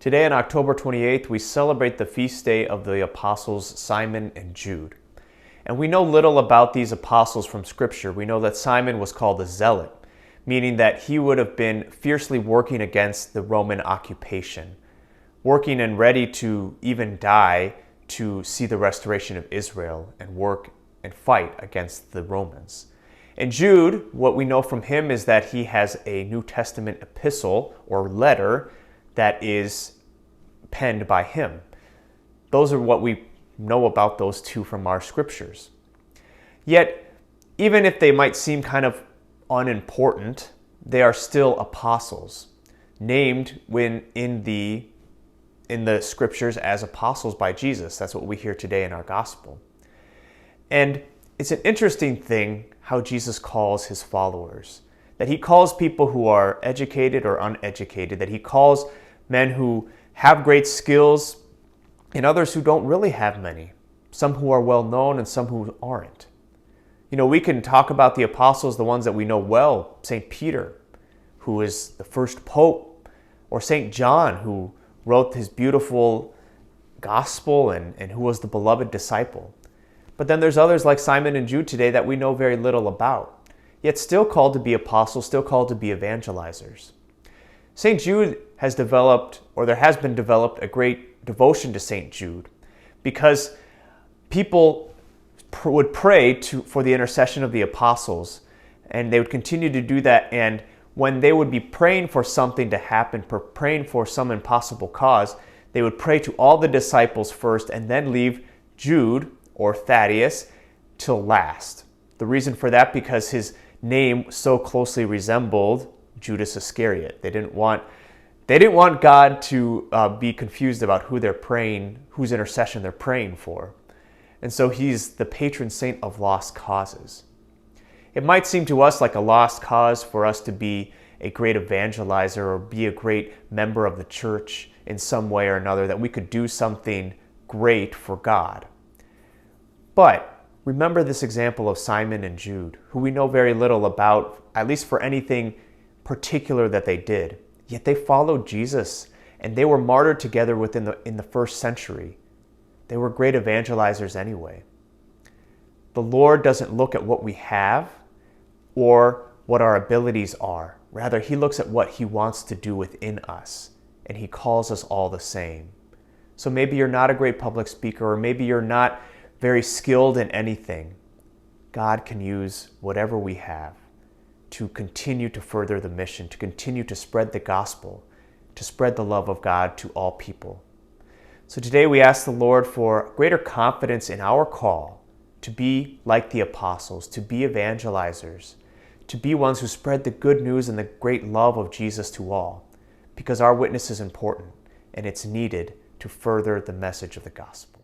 Today on October 28th, we celebrate the feast day of the apostles Simon and Jude. And we know little about these apostles from Scripture. We know that Simon was called a zealot, meaning that he would have been fiercely working against the Roman occupation, working and ready to even die to see the restoration of Israel and work and fight against the Romans. And Jude, what we know from him is that he has a New Testament epistle or letter that is penned by him. Those are what we know about those two from our scriptures. Yet, even if they might seem kind of unimportant, they are still apostles, named in the scriptures as apostles by Jesus. That's what we hear today in our gospel. And it's an interesting thing how Jesus calls his followers, that he calls people who are educated or uneducated, that he calls men who have great skills and others who don't really have many, some who are well known and some who aren't. You know, we can talk about the apostles, the ones that we know well, St. Peter, who is the first pope, or St. John, who wrote his beautiful gospel and who was the beloved disciple. But then there's others like Simon and Jude today that we know very little about, yet still called to be apostles, still called to be evangelizers. St. Jude has developed, or there has been developed, a great devotion to St. Jude because people would pray for the intercession of the apostles, and they would continue to do that. And when they would be praying for something to happen, praying for some impossible cause, they would pray to all the disciples first and then leave Jude or Thaddeus till last. The reason for that, because his name so closely resembled Judas Iscariot. They didn't want God to be confused about who they're praying, whose intercession they're praying for. And so he's the patron saint of lost causes. It might seem to us like a lost cause for us to be a great evangelizer or be a great member of the church in some way or another, that we could do something great for God. But remember this example of Simon and Jude, who we know very little about, at least for anything particular that they did. Yet they followed Jesus, and they were martyred together in the first century. They were great evangelizers anyway. The Lord doesn't look at what we have or what our abilities are. Rather, he looks at what he wants to do within us, and he calls us all the same. So maybe you're not a great public speaker, or maybe you're not very skilled in anything. God can use whatever we have to continue to further the mission, to continue to spread the gospel, to spread the love of God to all people. So today we ask the Lord for greater confidence in our call to be like the apostles, to be evangelizers, to be ones who spread the good news and the great love of Jesus to all, because our witness is important and it's needed to further the message of the gospel.